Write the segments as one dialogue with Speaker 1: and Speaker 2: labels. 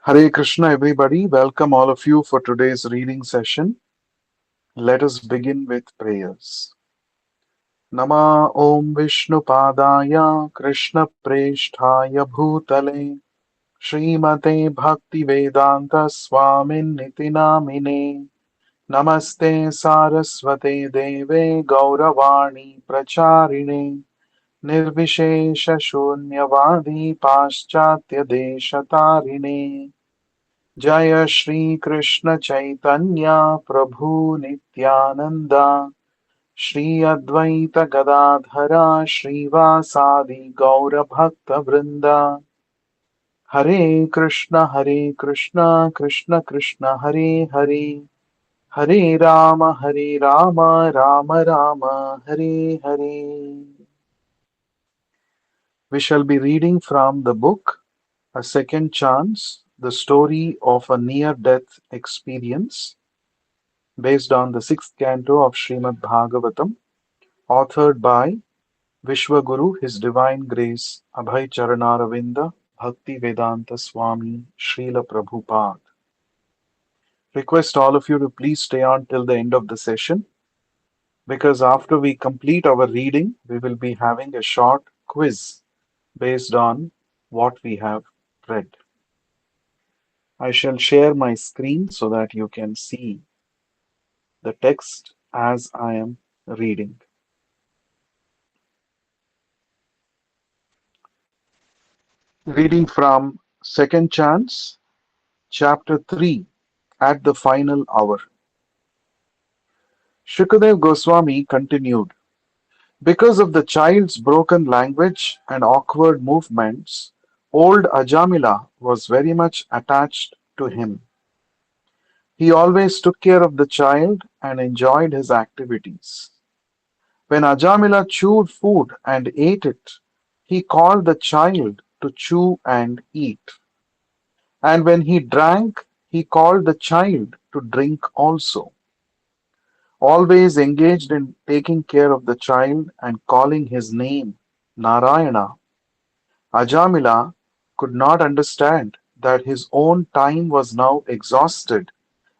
Speaker 1: Hare Krishna, everybody. Welcome all of you for today's reading session. Let us begin with prayers. Nama Om Vishnu Padaya Krishna Presthaya Bhutale Srimate Bhakti Vedanta Swamin Niti Namine Namaste Saraswate Deve Gauravani Pracharine Nirvishesha Shunyavadi Paschatya Deshatarine जय श्री कृष्ण चैतन्य प्रभु नित्यानंद श्री अद्वैत गदाधर श्रीवासादि गौर भक्त वृंद हरे Krishna Krishna Krishna Hare Hare Hare Ram Ram Ram Hare Hare. We shall be reading from the book A Second Chance, the story of a near-death experience based on the sixth canto of Srimad Bhagavatam, authored by Vishwaguru, His Divine Grace, Abhay Charanaravinda, Bhakti Vedanta Swami, Srila Prabhupada. Request all of you to please stay on till the end of the session because after we complete our reading, we will be having a short quiz based on what we have read. I shall share my screen so that you can see the text as I am reading. Reading from Second Chance, Chapter 3, At the Final Hour. Shukadev Goswami continued, because of the child's broken language and awkward movements, old Ajamila was very much attached to him. He always took care of the child and enjoyed his activities. When Ajamila chewed food and ate it, he called the child to chew and eat. And when he drank, he called the child to drink also. Always engaged in taking care of the child and calling his name Narayana, Ajamila could not understand that his own time was now exhausted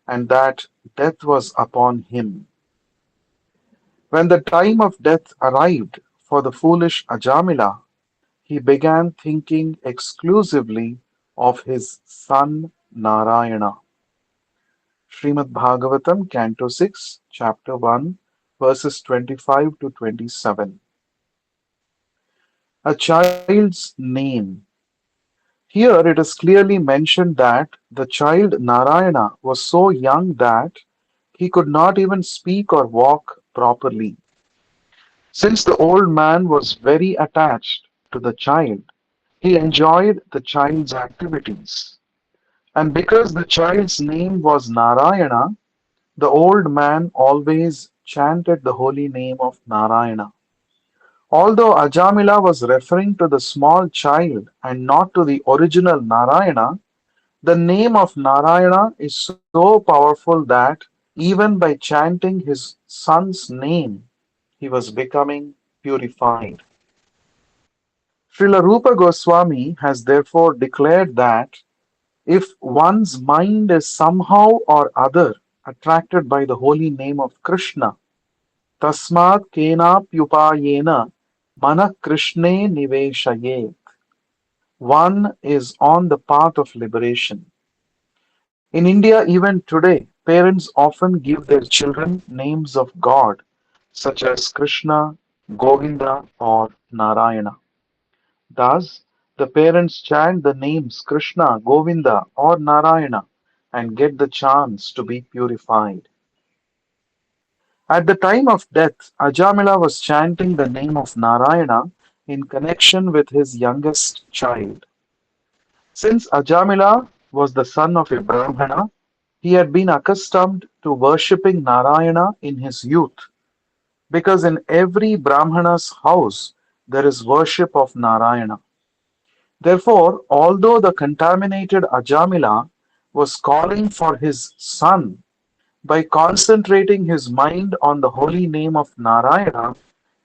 Speaker 1: and that death was upon him. When the time of death arrived for the foolish Ajamila, he began thinking exclusively of his son Narayana. Srimad Bhagavatam, Canto 6, Chapter 1, verses 25 to 27. A child's name. Here it is clearly mentioned that the child Narayana was so young that he could not even speak or walk properly. Since the old man was very attached to the child, he enjoyed the child's activities. And because the child's name was Narayana, the old man always chanted the holy name of Narayana. Although Ajamila was referring to the small child and not to the original Narayana, the name of Narayana is so powerful that even by chanting his son's name, he was becoming purified. Srila Rupa Goswami has therefore declared that if one's mind is somehow or other attracted by the holy name of Krishna, tasmat kenapyupayena mana Krishne niveshayet, one is on the path of liberation. In India, even today, parents often give their children names of God, such as Krishna, Govinda, or Narayana. Thus, the parents chant the names Krishna, Govinda, or Narayana and get the chance to be purified. At the time of death, Ajamila was chanting the name of Narayana in connection with his youngest child. Since Ajamila was the son of a Brahmana, he had been accustomed to worshipping Narayana in his youth, because in every Brahmana's house there is worship of Narayana. Therefore, although the contaminated Ajamila was calling for his son, by concentrating his mind on the holy name of Narayana,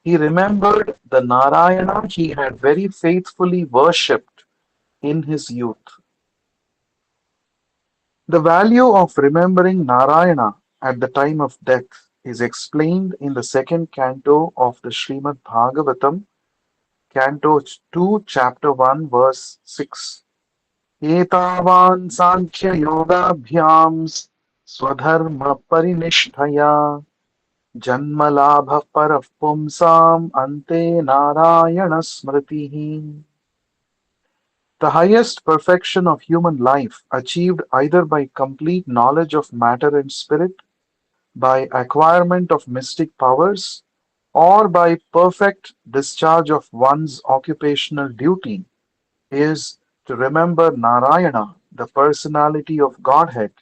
Speaker 1: he remembered the Narayana he had very faithfully worshipped in his youth. The value of remembering Narayana at the time of death is explained in the second canto of the Srimad Bhagavatam, Canto 2, Chapter 1, Verse 6. एतावान् साङ्ख्ययोगाभ्यां स्वधर्मपरिनिष्ठया जन्मलाभः परः पुंसाम् अन्ते नारायणस्मृतिः. The highest perfection of human life, achieved either by complete knowledge of matter and spirit, by acquirement of mystic powers, or by perfect discharge of one's occupational duty, is to remember Narayana, the personality of Godhead,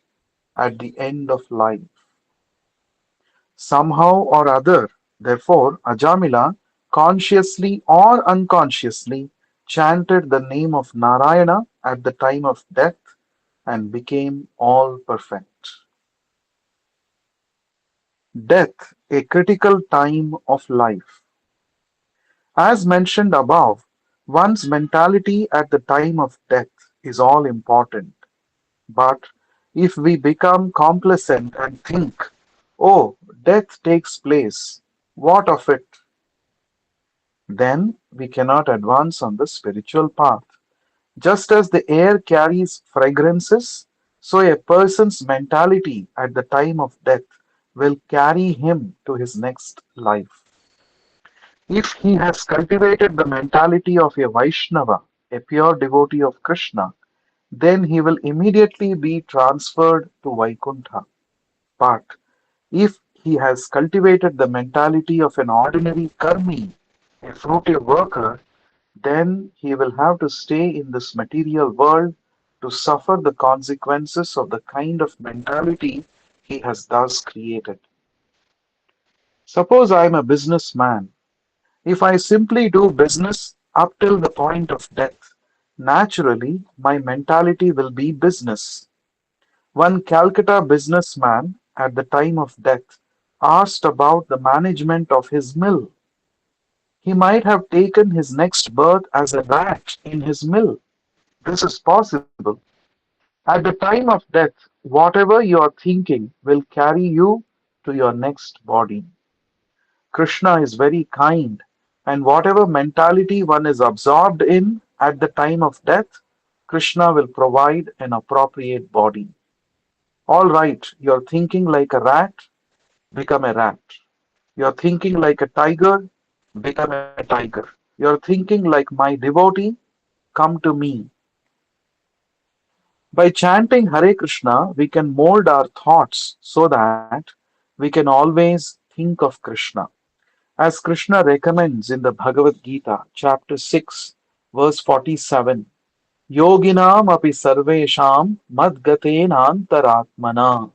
Speaker 1: at the end of life. Somehow or other, therefore, Ajamila, consciously or unconsciously, chanted the name of Narayana at the time of death and became all perfect. Death, a critical time of life. As mentioned above, one's mentality at the time of death is all important. But if we become complacent and think, oh, death takes place, what of it? Then we cannot advance on the spiritual path. Just as the air carries fragrances, so a person's mentality at the time of death will carry him to his next life. If he has cultivated the mentality of a Vaishnava, a pure devotee of Krishna, then he will immediately be transferred to Vaikuntha. But if he has cultivated the mentality of an ordinary karmi, a fruitive worker, then he will have to stay in this material world to suffer the consequences of the kind of mentality he has thus created. Suppose I am a businessman. If I simply do business up till the point of death, naturally my mentality will be business. One Calcutta businessman at the time of death asked about the management of his mill. He might have taken his next birth as a rat in his mill. This is possible. At the time of death, whatever you are thinking will carry you to your next body. Krishna is very kind, and whatever mentality one is absorbed in at the time of death, Krishna will provide an appropriate body. All right, you're thinking like a rat, become a rat. You're thinking like a tiger, become a tiger. You're thinking like my devotee, come to me. By chanting Hare Krishna, we can mold our thoughts so that we can always think of Krishna. As Krishna recommends in the Bhagavad Gita, chapter 6, verse 47, Yoginam api sarvesham madgatenantaratmana.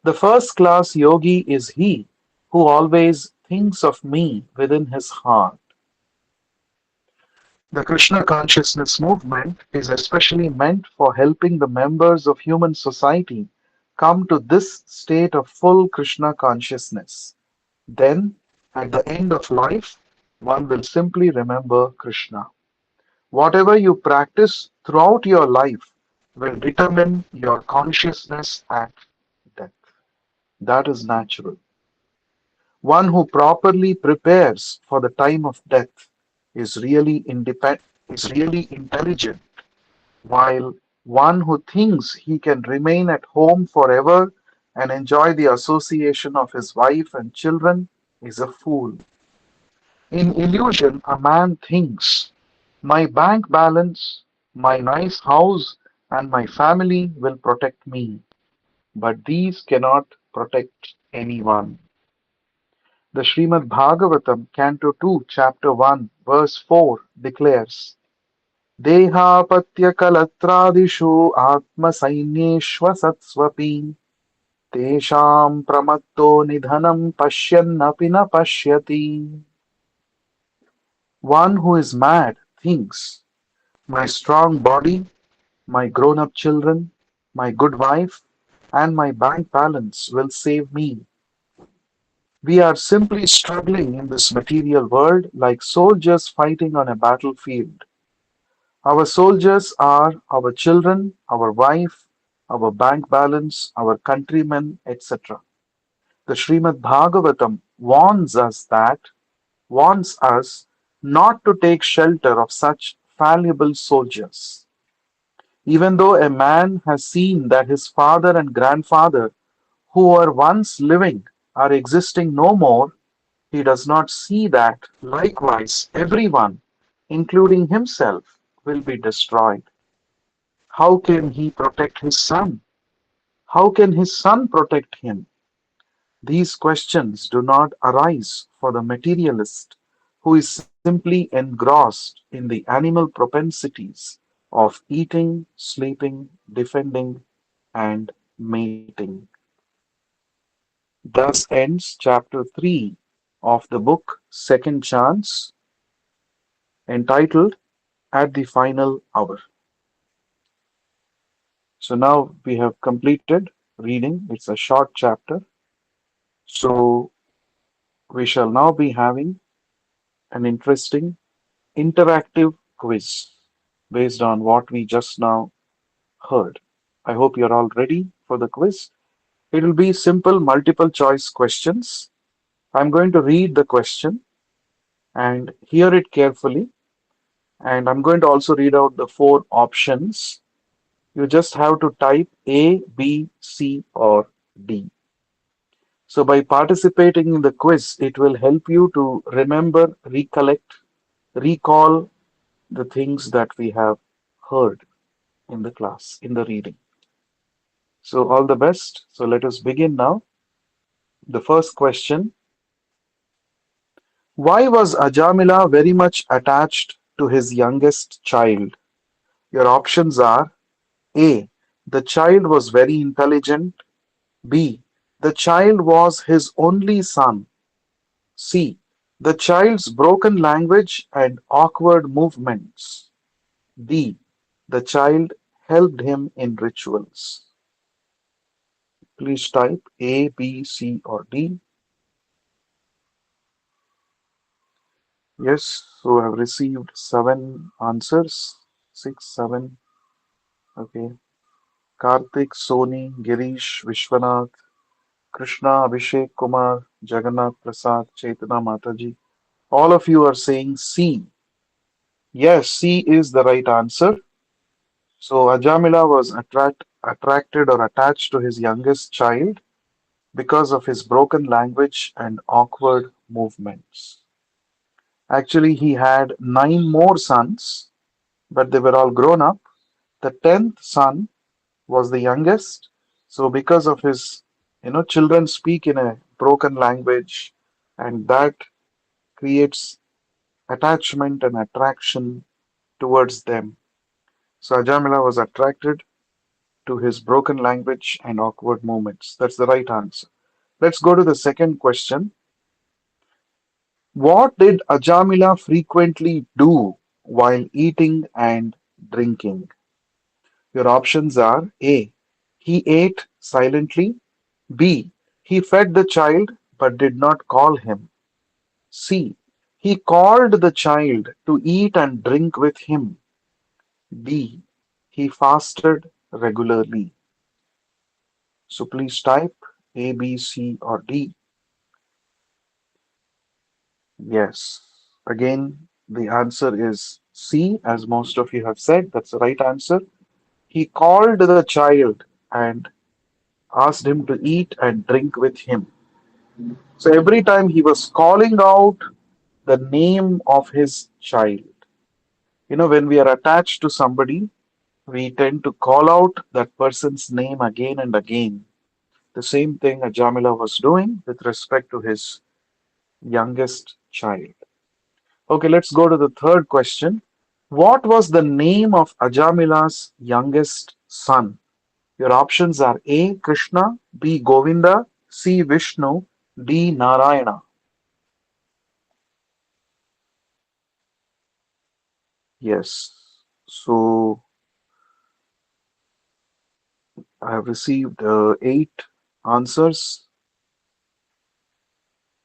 Speaker 1: The first class yogi is he who always thinks of me within his heart. The Krishna consciousness movement is especially meant for helping the members of human society come to this state of full Krishna consciousness. Then, at the end of life, one will simply remember Krishna. Whatever you practice throughout your life will determine your consciousness at death. That is natural. One who properly prepares for the time of death is is really intelligent, while one who thinks he can remain at home forever and enjoy the association of his wife and children is a fool. In illusion, a man thinks, my bank balance, my nice house, and my family will protect me, but these cannot protect anyone. The Srimad Bhagavatam, Canto 2, Chapter 1, Verse 4 declares, Dehapatyakalatradishu atmasainyeshvasatsvapi tesham pramatto nidhanam pashyannapi na pashyati. One who is mad thinks, my strong body, my grown up children, my good wife, and my bank balance will save me. We are simply struggling in this material world like soldiers fighting on a battlefield. Our soldiers are our children, our wife, our bank balance, our countrymen, etc. The Srimad Bhagavatam warns us not to take shelter of such fallible soldiers. Even though a man has seen that his father and grandfather, who were once living, are existing no more, he does not see that, likewise, everyone, including himself, will be destroyed. How can he protect his son? How can his son protect him? These questions do not arise for the materialist who is simply engrossed in the animal propensities of eating, sleeping, defending, and mating. Thus ends chapter 3 of the book Second Chance, entitled At the Final Hour. So now we have completed reading. It's a short chapter. So we shall now be having an interesting interactive quiz based on what we just now heard. I hope you're all ready for the quiz. It will be simple multiple choice questions. I'm going to read the question and hear it carefully, and I'm going to also read out the four options. You just have to type A, B, C, or D. So, by participating in the quiz, it will help you to remember, recollect, recall the things that we have heard in the class, in the reading. So, all the best. So, let us begin now. The first question: why was Ajamila very much attached to his youngest child? Your options are: A. The child was very intelligent. B. The child was his only son. C. The child's broken language and awkward movements. D. The child helped him in rituals. Please type A, B, C, or D. Yes, so I have received seven answers. Six, seven. Okay. Karthik, Soni, Girish, Vishwanath, Krishna, Abhishek, Kumar, Jagannath, Prasad, Chaitanya, Mataji. All of you are saying C. Yes, C is the right answer. So Ajamila was attracted or attached to his youngest child because of his broken language and awkward movements. Actually, he had nine more sons, but they were all grown up. The tenth son was the youngest. So because of his, children speak in a broken language, and that creates attachment and attraction towards them. So Ajamila was attracted to his broken language and awkward movements. That's the right answer. Let's go to the second question. What did Ajamila frequently do while eating and drinking? Your options are: A. He ate silently. B. He fed the child but did not call him. C. He called the child to eat and drink with him. D. He fasted regularly. So please type A, B, C, or D. Yes. Again, the answer is C, as most of you have said. That's the right answer. He called the child and asked him to eat and drink with him. So every time he was calling out the name of his child. When we are attached to somebody, we tend to call out that person's name again and again. The same thing Ajamila was doing with respect to his youngest child. Okay, let's go to the third question. What was the name of Ajamila's youngest son? Your options are A. Krishna, B. Govinda, C. Vishnu, D. Narayana. Yes. So I have received eight answers,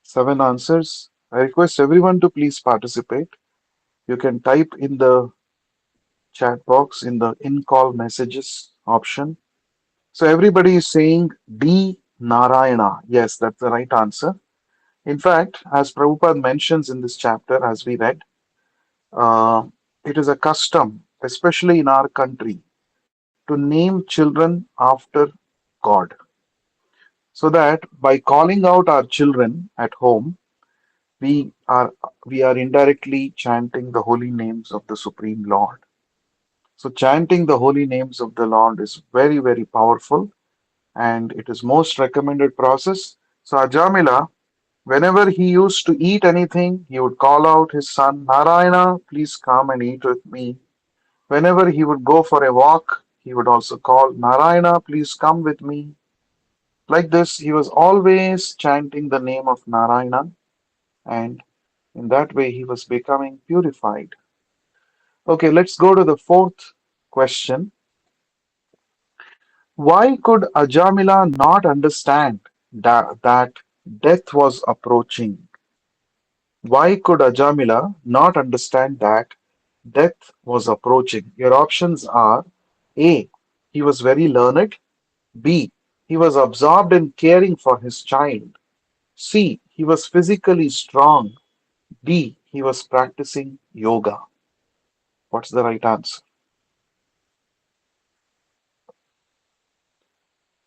Speaker 1: seven answers. I request everyone to please participate. You can type in the chat box in the in call messages option. So everybody is saying D. Narayana. Yes, that's the right answer. In fact, as Prabhupada mentions in this chapter, as we read, uh, it is a custom, especially in our country, to name children after God, so that by calling out our children at home, we are we are indirectly chanting the holy names of the Supreme Lord. So chanting the holy names of the Lord is very, very powerful, and it is most recommended process. So Ajamila, whenever he used to eat anything, he would call out his son Narayana, please come and eat with me. Whenever he would go for a walk, he would also call Narayana, please come with me. Like this, he was always chanting the name of Narayana, and in that way, he was becoming purified. Okay, let's go to the fourth question. Why could Ajamila not understand that death was approaching? Why could Ajamila not understand that death was approaching? Your options are A. He was very learned. B. He was absorbed in caring for his child. C. He was physically strong. D. He was practicing yoga. What's the right answer?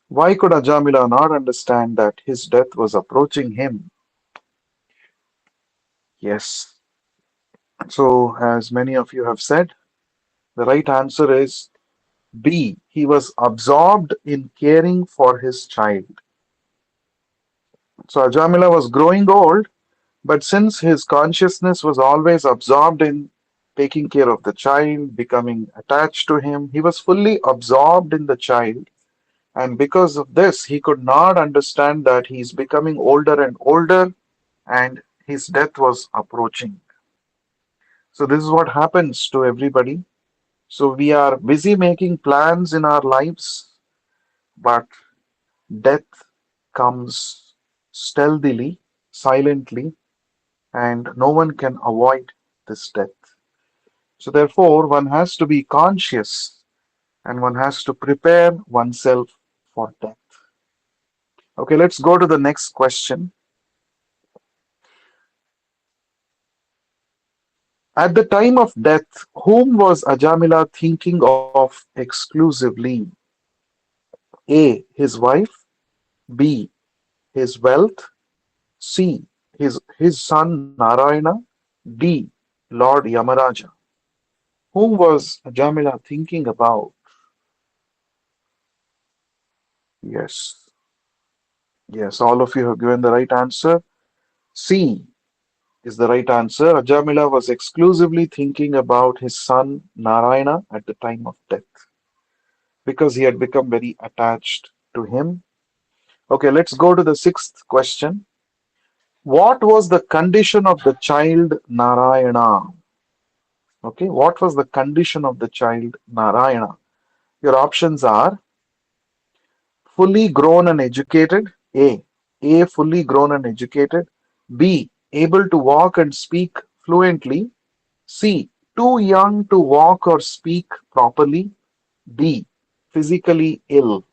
Speaker 1: Why could Ajamila not understand that his death was approaching him? Yes. So, as many of you have said, the right answer is B. He was absorbed in caring for his child. So, Ajamila was growing old, but since his consciousness was always absorbed in taking care of the child, becoming attached to him, he was fully absorbed in the child. And because of this, he could not understand that he's becoming older and older and his death was approaching. So, this is what happens to everybody. So, we are busy making plans in our lives, but death comes stealthily, silently, and no one can avoid this death. So, therefore, one has to be conscious and one has to prepare oneself for death. Okay, let's go to the next question. At the time of death, whom was Ajamila thinking of exclusively? A. His wife. B. His wealth. C. His son Narayana. D. Lord Yamaraja. Whom was Ajamila thinking about? Yes. Yes, all of you have given the right answer. C is the right answer. Ajamila was exclusively thinking about his son Narayana at the time of death because he had become very attached to him. Okay, let's go to the sixth question. What was the condition of the child Narayana? Okay, what was the condition of the child Narayana? Your options are fully grown and educated. A. A. Fully grown and educated. B. Able to walk and speak fluently. C. Too young to walk or speak properly. D. Physically ill.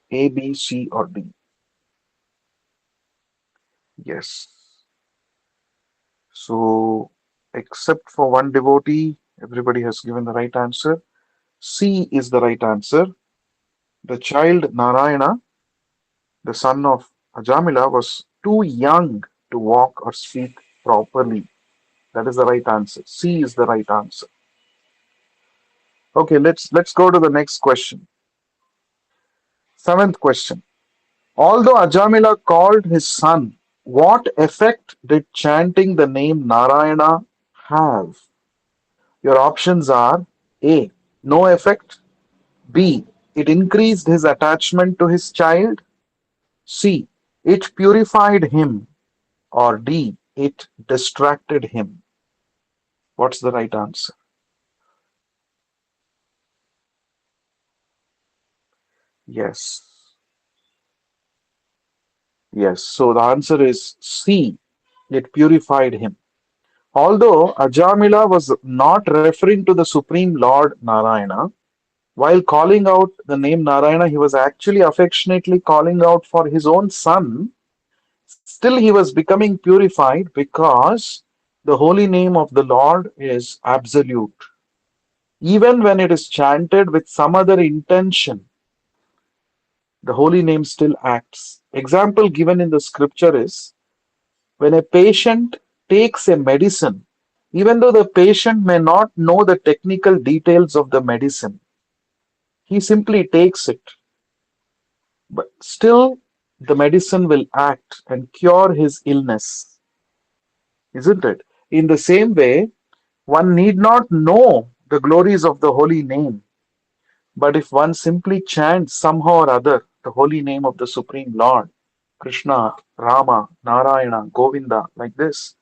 Speaker 1: A, B, C, or D. Yes. So, except for one devotee, everybody has given the right answer. C is the right answer. The child Narayana, the son of Ajamila, was too young to walk or speak properly. That is the right answer. C is the right answer. Okay, let's go to the next question. Seventh question. Although Ajamila called his son, what effect did chanting the name Narayana have? Your options are A. No effect. B. It increased his attachment to his child. C. It purified him. Or D. It distracted him. What's the right answer? Yes. Yes. So the answer is C. It purified him. Although Ajamila was not referring to the Supreme Lord Narayana, While calling out the name Narayana, he was actually affectionately calling out for his own son. Still, he was becoming purified because the holy name of the Lord is absolute. Even when it is chanted with some other intention, the holy name still acts. Example given in the scripture is when a patient takes a medicine, even though the patient may not know the technical details of the medicine, he simply takes it, but still the medicine will act and cure his illness, isn't it? In the same way, one need not know the glories of the holy name, but if one simply chants somehow or other the holy name of the Supreme Lord, Krishna, Rama, Narayana, Govinda, like this,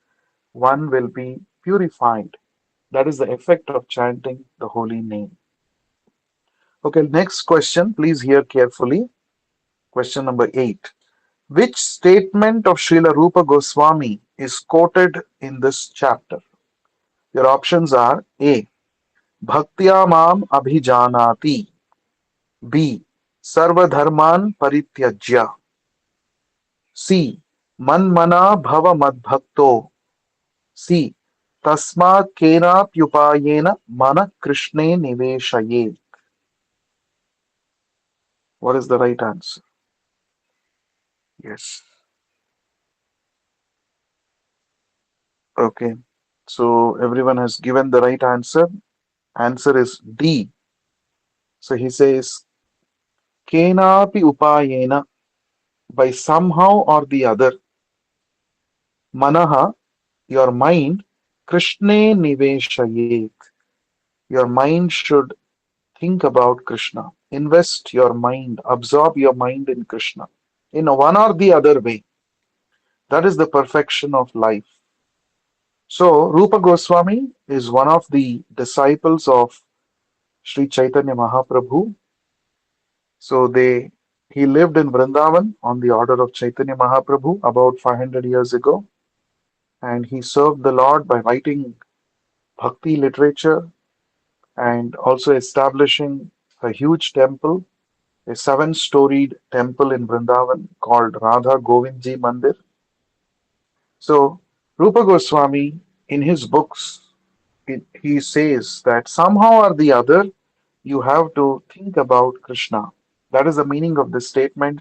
Speaker 1: one will be purified. That is the effect of chanting the holy name. Okay, next question. Please hear carefully. Question number 8. Which statement of Srila Rupa Goswami is quoted in this chapter? Your options are A. Bhaktya mam abhijanati. B. Sarvadharman parityajya. C. Manmana bhava madbhakto. C. Tasmat kenapyupayena mana krishne niveshaye. What is the right answer? Yes. Okay. So everyone has given the right answer. Answer is D. So he says, Kenapi upayena, by somehow or the other, manaha, your mind, Krishne niveshayet. Your mind should think about Krishna. Invest your mind, absorb your mind in Krishna in one or the other way. That is the perfection of life. So, Rupa Goswami is one of the disciples of Sri Chaitanya Mahaprabhu. So, he lived in Vrindavan on the order of Chaitanya Mahaprabhu about 500 years ago, and he served the Lord by writing bhakti literature and also establishing a huge temple, a seven-storied temple in Vrindavan called Radha Govindji Mandir. So, Rupa Goswami, in his books, he says that somehow or the other, you have to think about Krishna. That is the meaning of the statement.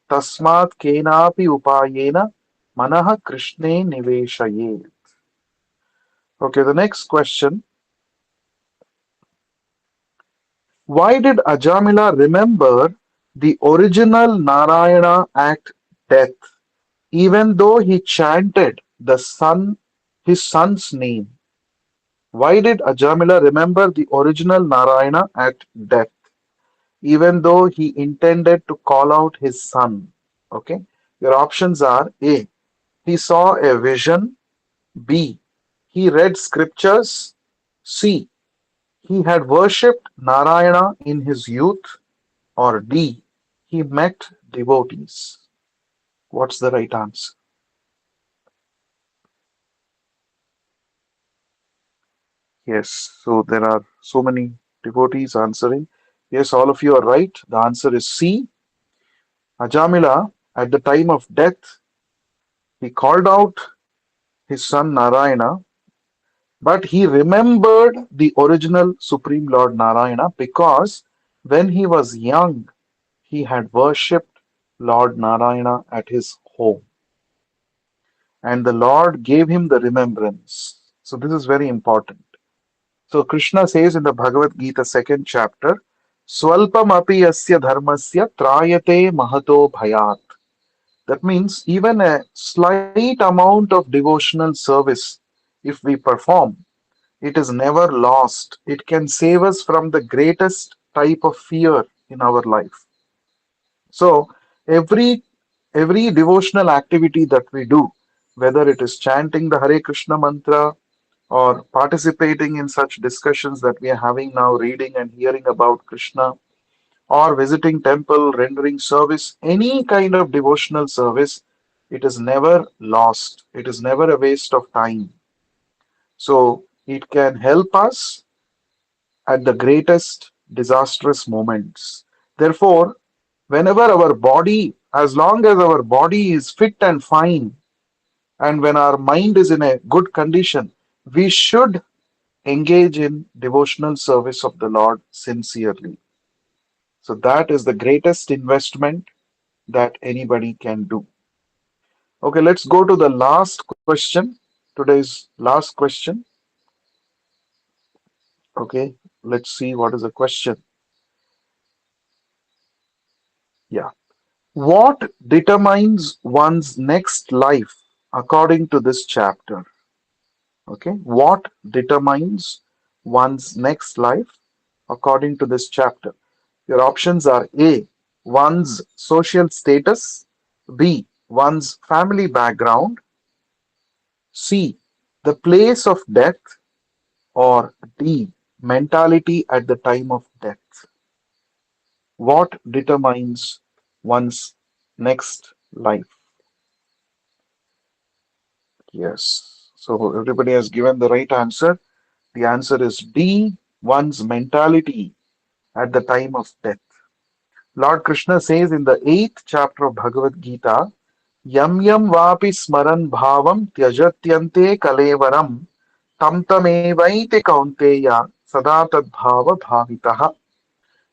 Speaker 1: Tasmat kenapi upayena manaha Krishne niveshaye. Okay, the next question. Why did Ajamila remember the original Narayana at death, even though he chanted his son's name? Why did Ajamila remember the original Narayana at death, even though he intended to call out his son? Okay, your options are A. He saw a vision. B. He read scriptures. C. He had worshipped Narayana in his youth. Or D. He met devotees. What's the right answer? Yes, so there are so many devotees answering. Yes, all of you are right. The answer is C. Ajamila, at the time of death, he called out his son Narayana, but he remembered the original Supreme Lord Narayana because when he was young, he had worshipped Lord Narayana at his home, and the Lord gave him the remembrance. So, this is very important. So, Krishna says in the Bhagavad Gita, second chapter, Swalpam api yasya dharmasya trayate mahato bhayat. That means even a slight amount of devotional service, if we perform, it is never lost. It can save us from the greatest type of fear in our life. So every devotional activity that we do, whether it is chanting the Hare Krishna mantra or participating in such discussions that we are having now, reading and hearing about Krishna, or visiting temple, rendering service, any kind of devotional service, it is never lost. It is never a waste of time. So it can help us at the greatest disastrous moments. Therefore, whenever our body, as long as our body is fit and fine, and when our mind is in a good condition, we should engage in devotional service of the Lord sincerely. So that is the greatest investment that anybody can do. Okay, let's go to the last question. Today's last question. Okay, let's see what is the question. Yeah. What determines one's next life according to this chapter? Okay, what determines one's next life according to this chapter? Your options are A, one's social status, B, one's family background, C, the place of death, or D, mentality at the time of death. What determines one's next life? Yes. So everybody has given the right answer. The answer is D, one's mentality at the time of death. Lord Krishna says in the 8th chapter of Bhagavad Gita, Yam yam vapi smaran bhavam tyajatyante kalevaram tam tamevaiti kaunteya sada bhava bhavitaha.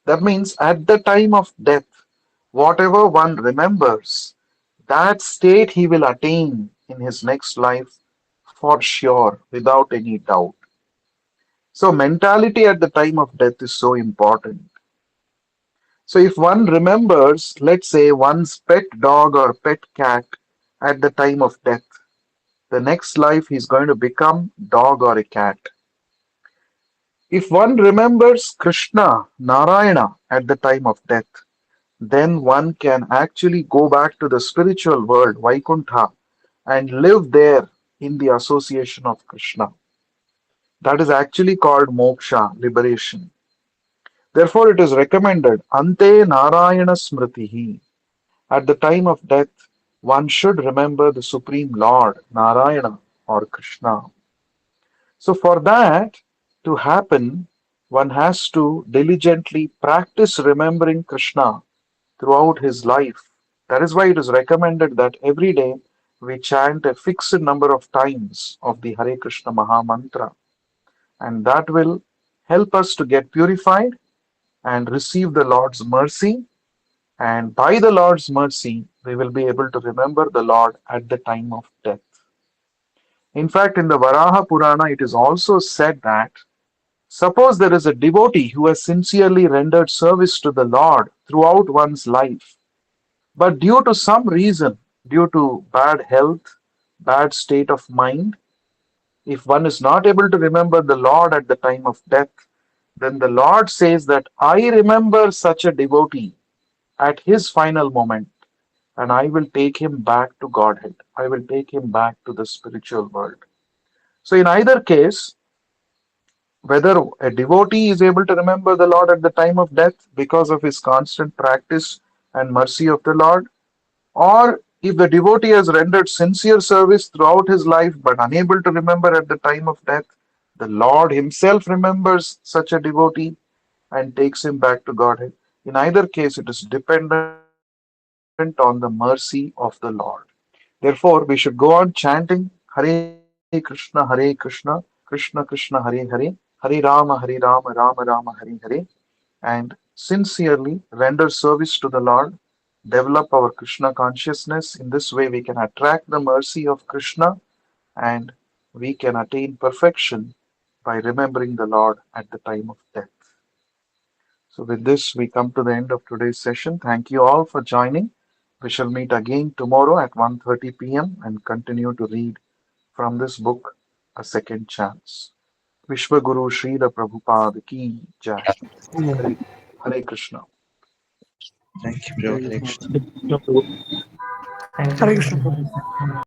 Speaker 1: That means at the time of death, whatever one remembers, that state he will attain in his next life for sure, without any doubt. So, mentality at the time of death is so important. So, if one remembers, let's say, one's pet dog or pet cat at the time of death, the next life he's going to become dog or a cat. If one remembers Krishna, Narayana at the time of death, then one can actually go back to the spiritual world, Vaikuntha, and live there in the association of Krishna. That is actually called moksha, liberation. Therefore, it is recommended, Ante Narayana Smritihi. At the time of death, one should remember the Supreme Lord, Narayana or Krishna. So, for that to happen, one has to diligently practice remembering Krishna throughout his life. That is why it is recommended that every day we chant a fixed number of times of the Hare Krishna Maha Mantra, and that will help us to get purified and receive the Lord's mercy. And by the Lord's mercy, we will be able to remember the Lord at the time of death. In fact, in the Varaha Purana, it is also said that suppose there is a devotee who has sincerely rendered service to the Lord throughout one's life, but due to some reason, due to bad health, bad state of mind, if one is not able to remember the Lord at the time of death, then the Lord says that I remember such a devotee at his final moment, and I will take him back to Godhead. I will take him back to the spiritual world. So, in either case, whether a devotee is able to remember the Lord at the time of death because of his constant practice and mercy of the Lord, or if the devotee has rendered sincere service throughout his life but unable to remember at the time of death, the Lord Himself remembers such a devotee and takes him back to Godhead. In either case, it is dependent on the mercy of the Lord. Therefore, we should go on chanting Hare Krishna, Hare Krishna, Krishna Krishna, Hare Hare, Hare Rama, Rama Rama, Hare Hare, and sincerely render service to the Lord, develop our Krishna consciousness. In this way, we can attract the mercy of Krishna and we can attain perfection by remembering the Lord at the time of death. So, with this, we come to the end of today's session. Thank you all for joining. We shall meet again tomorrow at 1:30 p.m. and continue to read from this book, A Second Chance. Vishwaguru Srila Prabhupada Ki Jai. Hare, Hare Krishna.
Speaker 2: Thank you, bro. Hare Krishna.
Speaker 3: Thank you.
Speaker 4: Hare Krishna.